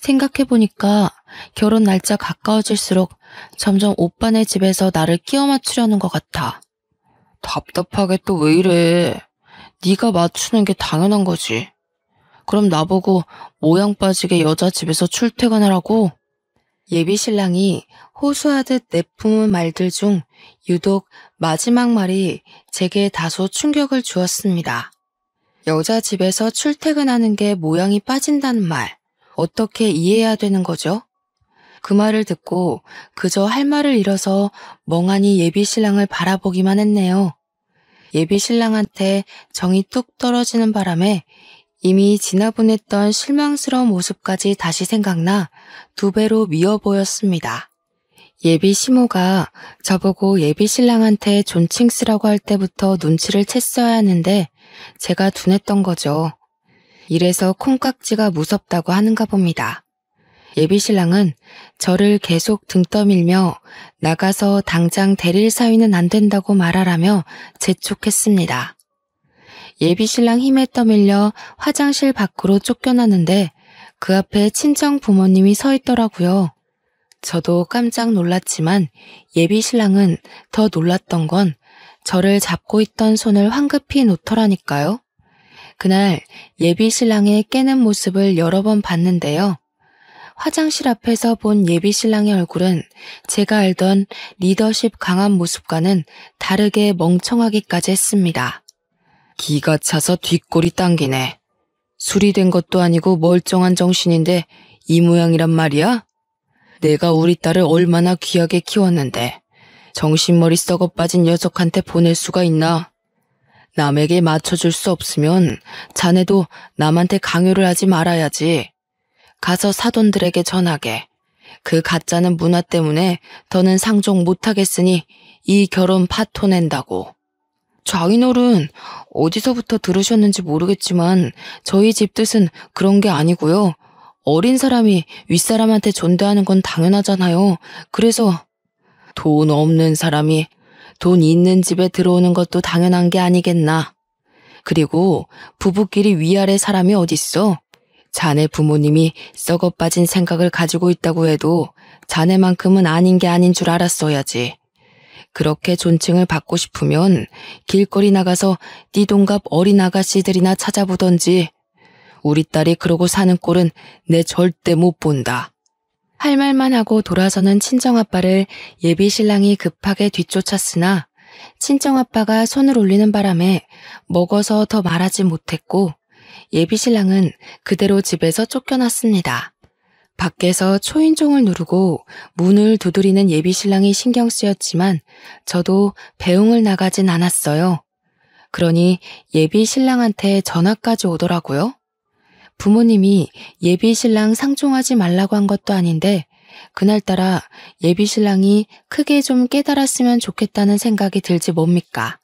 생각해보니까 결혼 날짜 가까워질수록 점점 오빠네 집에서 나를 끼워 맞추려는 것 같아. 답답하게 또 왜 이래. 네가 맞추는 게 당연한 거지. 그럼 나보고 모양 빠지게 여자 집에서 출퇴근하라고? 예비신랑이 호소하듯 내뿜은 말들 중 유독 마지막 말이 제게 다소 충격을 주었습니다. 여자 집에서 출퇴근하는 게 모양이 빠진다는 말, 어떻게 이해해야 되는 거죠? 그 말을 듣고 그저 할 말을 잃어서 멍하니 예비신랑을 바라보기만 했네요. 예비신랑한테 정이 뚝 떨어지는 바람에 이미 지나보냈던 실망스러운 모습까지 다시 생각나 2배로 미워 보였습니다. 예비 시모가 저보고 예비신랑한테 존칭 쓰라고 할 때부터 눈치를 챘어야 하는데 제가 둔했던 거죠. 이래서 콩깍지가 무섭다고 하는가 봅니다. 예비신랑은 저를 계속 등 떠밀며 나가서 당장 대릴 사위는 안 된다고 말하라며 재촉했습니다. 예비신랑 힘에 떠밀려 화장실 밖으로 쫓겨났는데 그 앞에 친정 부모님이 서 있더라고요. 저도 깜짝 놀랐지만 예비신랑은 더 놀랐던 건 저를 잡고 있던 손을 황급히 놓더라니까요. 그날 예비신랑의 깨는 모습을 여러 번 봤는데요. 화장실 앞에서 본 예비신랑의 얼굴은 제가 알던 리더십 강한 모습과는 다르게 멍청하기까지 했습니다. 기가 차서 뒷골이 당기네. 술이 된 것도 아니고 멀쩡한 정신인데 이 모양이란 말이야? 내가 우리 딸을 얼마나 귀하게 키웠는데 정신머리 썩어 빠진 녀석한테 보낼 수가 있나? 남에게 맞춰줄 수 없으면 자네도 남한테 강요를 하지 말아야지. 가서 사돈들에게 전하게. 그 가짜는 문화 때문에 더는 상종 못하겠으니 이 결혼 파토낸다고. 장인어른, 어디서부터 들으셨는지 모르겠지만 저희 집 뜻은 그런 게 아니고요. 어린 사람이 윗사람한테 존대하는 건 당연하잖아요. 그래서 돈 없는 사람이 돈 있는 집에 들어오는 것도 당연한 게 아니겠나. 그리고 부부끼리 위아래 사람이 어딨어? 자네 부모님이 썩어 빠진 생각을 가지고 있다고 해도 자네만큼은 아닌 게 아닌 줄 알았어야지. 그렇게 존칭을 받고 싶으면 길거리 나가서 띠동갑 어린 아가씨들이나 찾아보던지. 우리 딸이 그러고 사는 꼴은 내 절대 못 본다. 할 말만 하고 돌아서는 친정아빠를 예비신랑이 급하게 뒤쫓았으나 친정아빠가 손을 올리는 바람에 먹어서 더 말하지 못했고 예비신랑은 그대로 집에서 쫓겨났습니다. 밖에서 초인종을 누르고 문을 두드리는 예비신랑이 신경 쓰였지만 저도 배웅을 나가진 않았어요. 그러니 예비신랑한테 전화까지 오더라고요. 부모님이 예비신랑 상종하지 말라고 한 것도 아닌데 그날따라 예비신랑이 크게 좀 깨달았으면 좋겠다는 생각이 들지 뭡니까?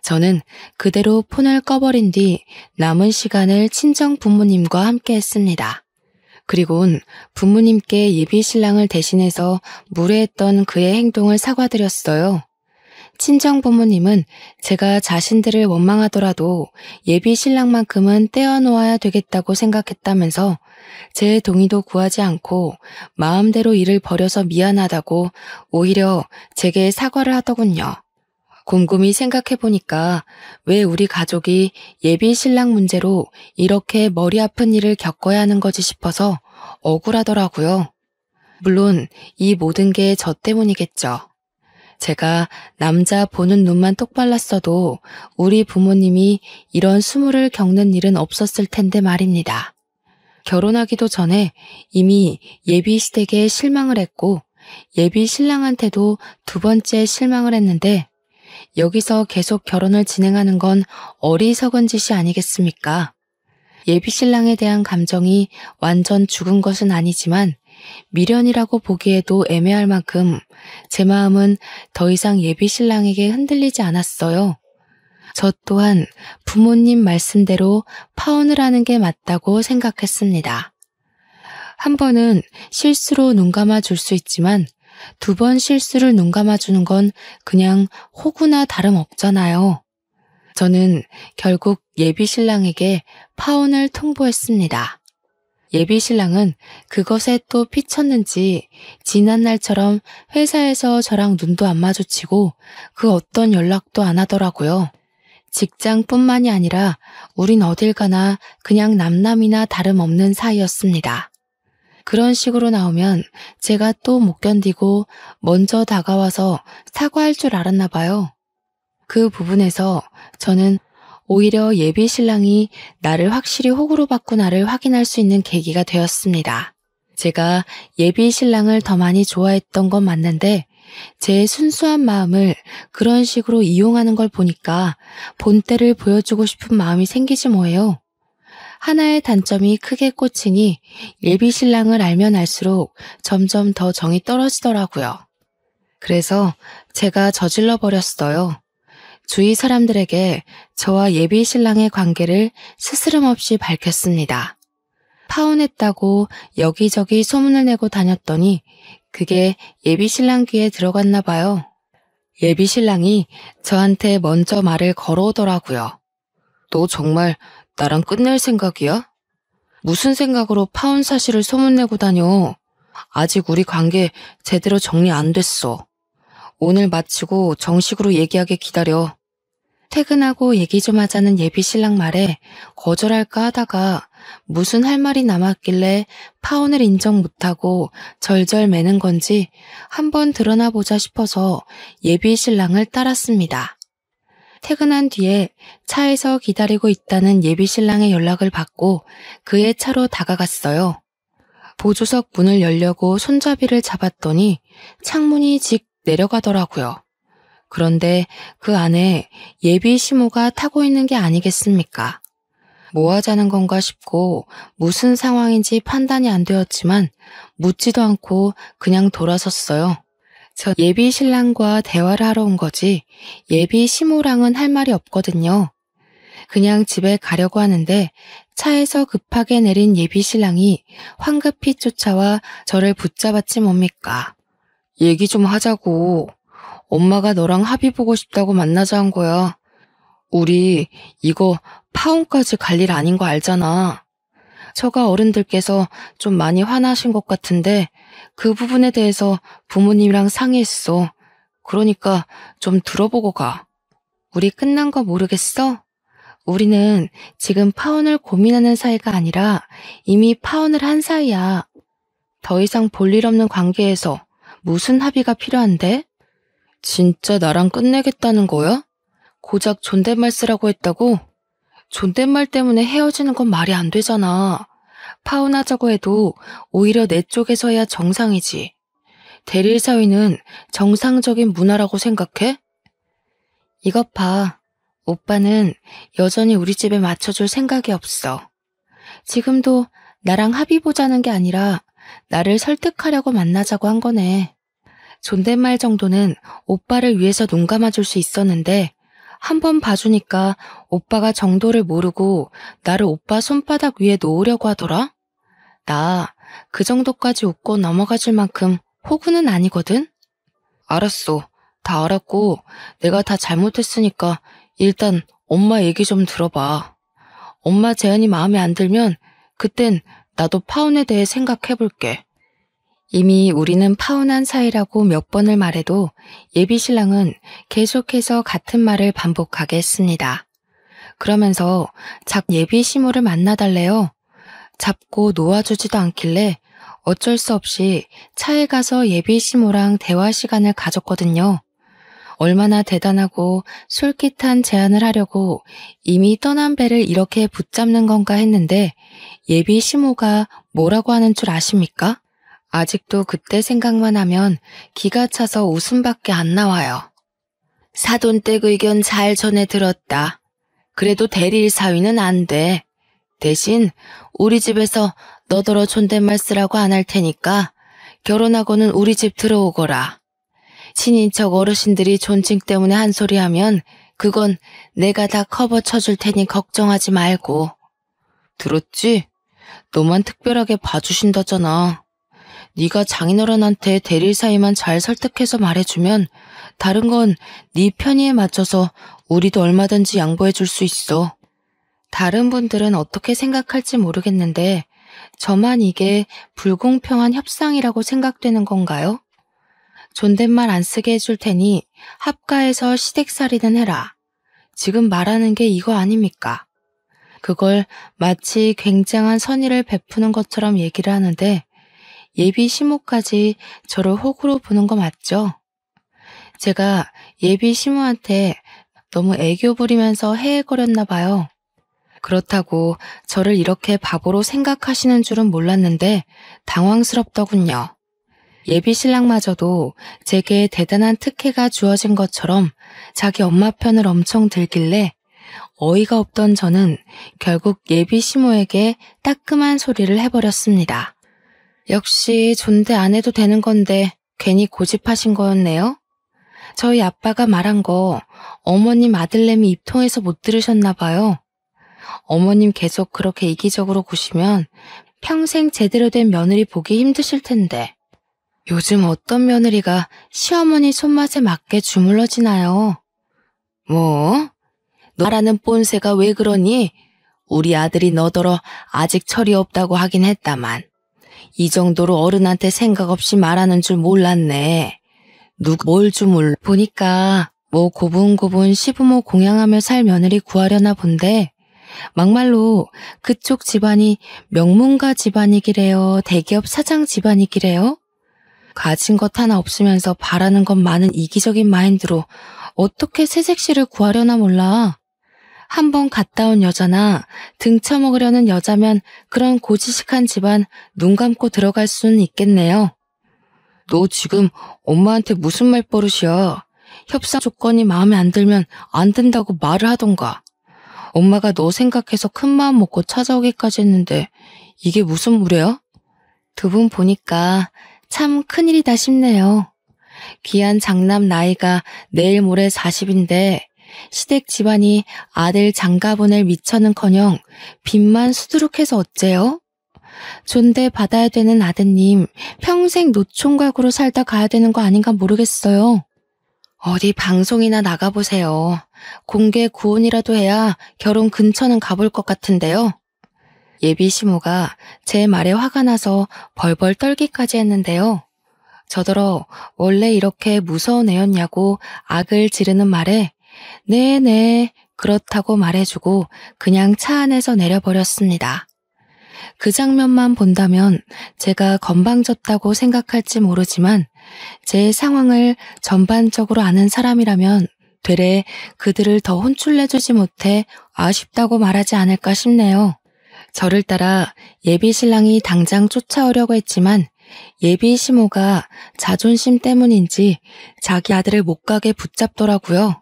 저는 그대로 폰을 꺼버린 뒤 남은 시간을 친정 부모님과 함께 했습니다. 그리곤 부모님께 예비 신랑을 대신해서 무례했던 그의 행동을 사과드렸어요. 친정 부모님은 제가 자신들을 원망하더라도 예비 신랑만큼은 떼어놓아야 되겠다고 생각했다면서 제 동의도 구하지 않고 마음대로 일을 벌여서 미안하다고 오히려 제게 사과를 하더군요. 곰곰이 생각해보니까 왜 우리 가족이 예비 신랑 문제로 이렇게 머리 아픈 일을 겪어야 하는 거지 싶어서 억울하더라고요. 물론 이 모든 게 저 때문이겠죠. 제가 남자 보는 눈만 똑발랐어도 우리 부모님이 이런 수모를 겪는 일은 없었을 텐데 말입니다. 결혼하기도 전에 이미 예비 시댁에 실망을 했고 예비 신랑한테도 두 번째 실망을 했는데 여기서 계속 결혼을 진행하는 건 어리석은 짓이 아니겠습니까? 예비 신랑에 대한 감정이 완전 죽은 것은 아니지만 미련이라고 보기에도 애매할 만큼 제 마음은 더 이상 예비 신랑에게 흔들리지 않았어요. 저 또한 부모님 말씀대로 파혼을 하는 게 맞다고 생각했습니다. 한 번은 실수로 눈 감아 줄 수 있지만 두 번 실수를 눈 감아 주는 건 그냥 호구나 다름없잖아요. 저는 결국 예비 신랑에게 파혼을 통보했습니다. 예비 신랑은 그것에 또 피쳤는지 지난 날처럼 회사에서 저랑 눈도 안 마주치고 그 어떤 연락도 안 하더라고요. 직장뿐만이 아니라 우린 어딜 가나 그냥 남남이나 다름없는 사이였습니다. 그런 식으로 나오면 제가 또 못 견디고 먼저 다가와서 사과할 줄 알았나 봐요. 그 부분에서 저는 오히려 예비 신랑이 나를 확실히 호구로 바꾸나를 확인할 수 있는 계기가 되었습니다. 제가 예비 신랑을 더 많이 좋아했던 건 맞는데 제 순수한 마음을 그런 식으로 이용하는 걸 보니까 본때를 보여주고 싶은 마음이 생기지 뭐예요. 하나의 단점이 크게 꽂히니 예비 신랑을 알면 알수록 점점 더 정이 떨어지더라고요. 그래서 제가 저질러 버렸어요. 주위 사람들에게 저와 예비 신랑의 관계를 스스럼 없이 밝혔습니다. 파혼했다고 여기저기 소문을 내고 다녔더니 그게 예비 신랑 귀에 들어갔나 봐요. 예비 신랑이 저한테 먼저 말을 걸어오더라고요. 너 정말 나랑 끝낼 생각이야? 무슨 생각으로 파혼 사실을 소문내고 다녀? 아직 우리 관계 제대로 정리 안 됐어. 오늘 마치고 정식으로 얘기하게 기다려. 퇴근하고 얘기 좀 하자는 예비 신랑 말에 거절할까 하다가 무슨 할 말이 남았길래 파혼을 인정 못하고 절절 매는 건지 한번 드러나 보자 싶어서 예비 신랑을 따랐습니다. 퇴근한 뒤에 차에서 기다리고 있다는 예비 신랑의 연락을 받고 그의 차로 다가갔어요. 보조석 문을 열려고 손잡이를 잡았더니 창문이 직 내려가더라고요. 그런데 그 안에 예비 시모가 타고 있는 게 아니겠습니까? 뭐 하자는 건가 싶고 무슨 상황인지 판단이 안 되었지만 묻지도 않고 그냥 돌아섰어요. 저 예비 신랑과 대화를 하러 온 거지 예비 시모랑은 할 말이 없거든요. 그냥 집에 가려고 하는데 차에서 급하게 내린 예비 신랑이 황급히 쫓아와 저를 붙잡았지 뭡니까? 얘기 좀 하자고. 엄마가 너랑 합의 보고 싶다고 만나자 한 거야. 우리 이거 파혼까지 갈 일 아닌 거 알잖아. 처가 어른들께서 좀 많이 화나신 것 같은데 그 부분에 대해서 부모님이랑 상의했어. 그러니까 좀 들어보고 가. 우리 끝난 거 모르겠어? 우리는 지금 파혼을 고민하는 사이가 아니라 이미 파혼을 한 사이야. 더 이상 볼 일 없는 관계에서 무슨 합의가 필요한데? 진짜 나랑 끝내겠다는 거야? 고작 존댓말 쓰라고 했다고? 존댓말 때문에 헤어지는 건 말이 안 되잖아. 파혼하자고 해도 오히려 내 쪽에서 해야 정상이지. 대릴 사위는 정상적인 문화라고 생각해? 이것 봐. 오빠는 여전히 우리 집에 맞춰줄 생각이 없어. 지금도 나랑 합의 보자는 게 아니라 나를 설득하려고 만나자고 한 거네. 존댓말 정도는 오빠를 위해서 눈 감아줄 수 있었는데 한 번 봐주니까 오빠가 정도를 모르고 나를 오빠 손바닥 위에 놓으려고 하더라? 나 그 정도까지 웃고 넘어가 줄 만큼 호구는 아니거든? 알았어. 다 알았고 내가 다 잘못했으니까 일단 엄마 얘기 좀 들어봐. 엄마 제안이 마음에 안 들면 그땐 나도 파혼에 대해 생각해볼게. 이미 우리는 파혼한 사이라고 몇 번을 말해도 예비 신랑은 계속해서 같은 말을 반복하게 했습니다. 그러면서 자꾸 예비 시모를 만나달래요. 잡고 놓아주지도 않길래 어쩔 수 없이 차에 가서 예비 시모랑 대화 시간을 가졌거든요. 얼마나 대단하고 솔깃한 제안을 하려고 이미 떠난 배를 이렇게 붙잡는 건가 했는데 예비 시모가 뭐라고 하는 줄 아십니까? 아직도 그때 생각만 하면 기가 차서 웃음밖에 안 나와요. 사돈댁 의견 잘 전해 들었다. 그래도 대리일 사위는 안 돼. 대신 우리 집에서 너더러 존댓말 쓰라고 안 할 테니까 결혼하고는 우리 집 들어오거라. 친인척 어르신들이 존칭 때문에 한 소리 하면 그건 내가 다 커버 쳐줄 테니 걱정하지 말고. 들었지? 너만 특별하게 봐주신다잖아. 네가 장인어른한테 대릴 사이만 잘 설득해서 말해주면 다른 건 네 편의에 맞춰서 우리도 얼마든지 양보해줄 수 있어. 다른 분들은 어떻게 생각할지 모르겠는데 저만 이게 불공평한 협상이라고 생각되는 건가요? 존댓말 안 쓰게 해줄 테니 합가해서 시댁살이든 해라. 지금 말하는 게 이거 아닙니까? 그걸 마치 굉장한 선의를 베푸는 것처럼 얘기를 하는데 예비 시모까지 저를 호구로 보는 거 맞죠? 제가 예비 시모한테 너무 애교 부리면서 헤헤거렸나 봐요. 그렇다고 저를 이렇게 바보로 생각하시는 줄은 몰랐는데 당황스럽더군요. 예비 신랑마저도 제게 대단한 특혜가 주어진 것처럼 자기 엄마 편을 엄청 들길래 어이가 없던 저는 결국 예비 시모에게 따끔한 소리를 해버렸습니다. 역시 존대 안 해도 되는 건데 괜히 고집하신 거였네요. 저희 아빠가 말한 거 어머님 아들내미 입통해서 못 들으셨나 봐요. 어머님 계속 그렇게 이기적으로 구시면 평생 제대로 된 며느리 보기 힘드실 텐데. 요즘 어떤 며느리가 시어머니 손맛에 맞게 주물러지나요? 뭐? 너라는 꼰세가 왜 그러니? 우리 아들이 너더러 아직 철이 없다고 하긴 했다만 이 정도로 어른한테 생각 없이 말하는 줄 몰랐네. 누구 뭘 주물 보니까 뭐 고분고분 시부모 공양하며 살 며느리 구하려나 본데 막말로 그쪽 집안이 명문가 집안이기래요? 대기업 사장 집안이기래요? 가진 것 하나 없으면서 바라는 것 많은 이기적인 마인드로 어떻게 새색시를 구하려나 몰라. 한번 갔다 온 여자나 등쳐먹으려는 여자면 그런 고지식한 집안 눈 감고 들어갈 수는 있겠네요. 너 지금 엄마한테 무슨 말버릇이야. 협상 조건이 마음에 안 들면 안 된다고 말을 하던가. 엄마가 너 생각해서 큰 마음 먹고 찾아오기까지 했는데 이게 무슨 무례야? 두 분 보니까 참 큰일이다 싶네요. 귀한 장남 나이가 내일 모레 40인데 시댁 집안이 아들 장가 보낼 미처는커녕 빚만 수두룩해서 어째요? 존대 받아야 되는 아드님 평생 노총각으로 살다 가야 되는 거 아닌가 모르겠어요. 어디 방송이나 나가보세요. 공개 구혼이라도 해야 결혼 근처는 가볼 것 같은데요. 예비 시모가 제 말에 화가 나서 벌벌 떨기까지 했는데요. 저더러 원래 이렇게 무서운 애였냐고 악을 지르는 말에 네네 그렇다고 말해주고 그냥 차 안에서 내려버렸습니다. 그 장면만 본다면 제가 건방졌다고 생각할지 모르지만 제 상황을 전반적으로 아는 사람이라면 되레 그들을 더 혼쭐내주지 못해 아쉽다고 말하지 않을까 싶네요. 저를 따라 예비 신랑이 당장 쫓아오려고 했지만 예비 시모가 자존심 때문인지 자기 아들을 못 가게 붙잡더라고요.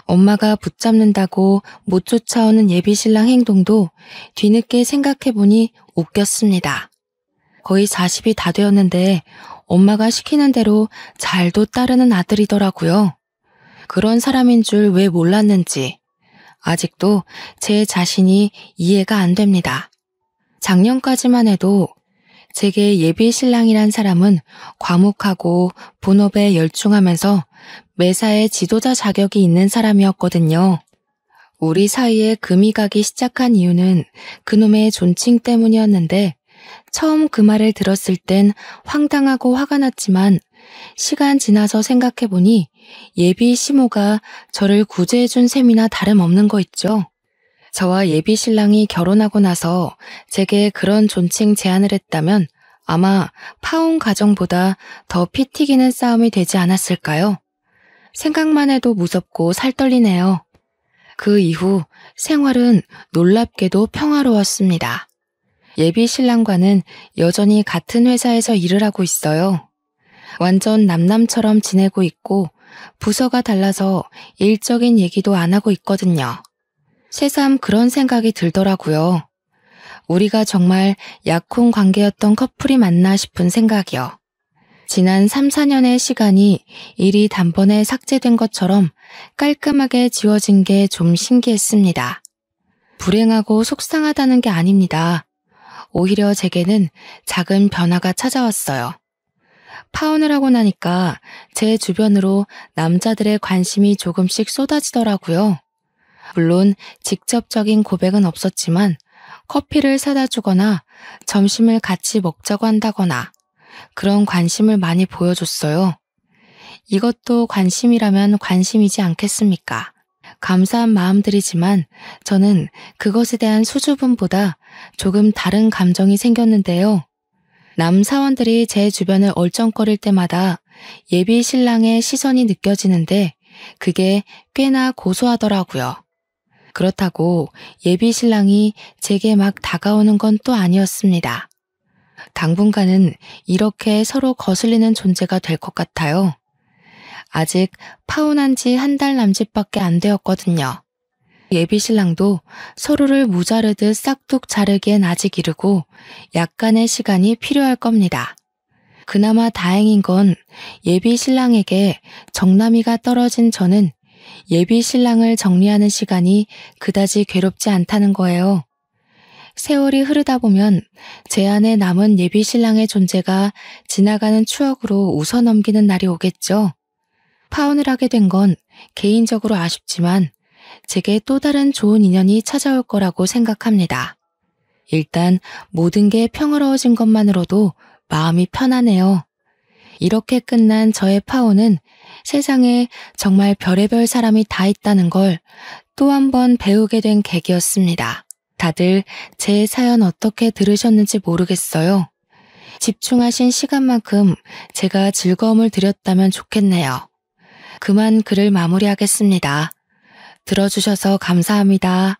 엄마가 붙잡는다고 못 쫓아오는 예비 신랑 행동도 뒤늦게 생각해보니 웃겼습니다. 거의 40이 다 되었는데 엄마가 시키는 대로 잘도 따르는 아들이더라고요. 그런 사람인 줄 왜 몰랐는지 아직도 제 자신이 이해가 안 됩니다. 작년까지만 해도 제게 예비 신랑이란 사람은 과묵하고 본업에 열중하면서 매사에 지도자 자격이 있는 사람이었거든요. 우리 사이에 금이 가기 시작한 이유는 그놈의 존칭 때문이었는데 처음 그 말을 들었을 땐 황당하고 화가 났지만 시간 지나서 생각해보니 예비 시모가 저를 구제해준 셈이나 다름없는 거 있죠. 저와 예비 신랑이 결혼하고 나서 제게 그런 존칭 제안을 했다면 아마 파혼 가정보다 더 피 튀기는 싸움이 되지 않았을까요? 생각만 해도 무섭고 살떨리네요. 그 이후 생활은 놀랍게도 평화로웠습니다. 예비 신랑과는 여전히 같은 회사에서 일을 하고 있어요. 완전 남남처럼 지내고 있고 부서가 달라서 일적인 얘기도 안 하고 있거든요. 새삼 그런 생각이 들더라고요. 우리가 정말 약혼 관계였던 커플이 맞나 싶은 생각이요. 지난 3, 4년의 시간이 일이 단번에 삭제된 것처럼 깔끔하게 지워진 게 좀 신기했습니다. 불행하고 속상하다는 게 아닙니다. 오히려 제게는 작은 변화가 찾아왔어요. 파혼을 하고 나니까 제 주변으로 남자들의 관심이 조금씩 쏟아지더라고요. 물론 직접적인 고백은 없었지만 커피를 사다 주거나 점심을 같이 먹자고 한다거나 그런 관심을 많이 보여줬어요. 이것도 관심이라면 관심이지 않겠습니까? 감사한 마음들이지만 저는 그것에 대한 수줍음보다 조금 다른 감정이 생겼는데요. 남 사원들이 제 주변을 얼쩡거릴 때마다 예비 신랑의 시선이 느껴지는데 그게 꽤나 고소하더라고요. 그렇다고 예비 신랑이 제게 막 다가오는 건 또 아니었습니다. 당분간은 이렇게 서로 거슬리는 존재가 될 것 같아요. 아직 파혼한 지 한 달 남짓밖에 안 되었거든요. 예비 신랑도 서로를 무자르듯 싹둑 자르기엔 아직 이르고 약간의 시간이 필요할 겁니다. 그나마 다행인 건 예비 신랑에게 정남이가 떨어진 저는 예비 신랑을 정리하는 시간이 그다지 괴롭지 않다는 거예요. 세월이 흐르다 보면 제 안에 남은 예비 신랑의 존재가 지나가는 추억으로 웃어넘기는 날이 오겠죠. 파혼을 하게 된 건 개인적으로 아쉽지만 제게 또 다른 좋은 인연이 찾아올 거라고 생각합니다. 일단 모든 게 평화로워진 것만으로도 마음이 편하네요. 이렇게 끝난 저의 파혼은 세상에 정말 별의별 사람이 다 있다는 걸 또 한 번 배우게 된 계기였습니다. 다들 제 사연 어떻게 들으셨는지 모르겠어요. 집중하신 시간만큼 제가 즐거움을 드렸다면 좋겠네요. 그만 글을 마무리하겠습니다. 들어주셔서 감사합니다.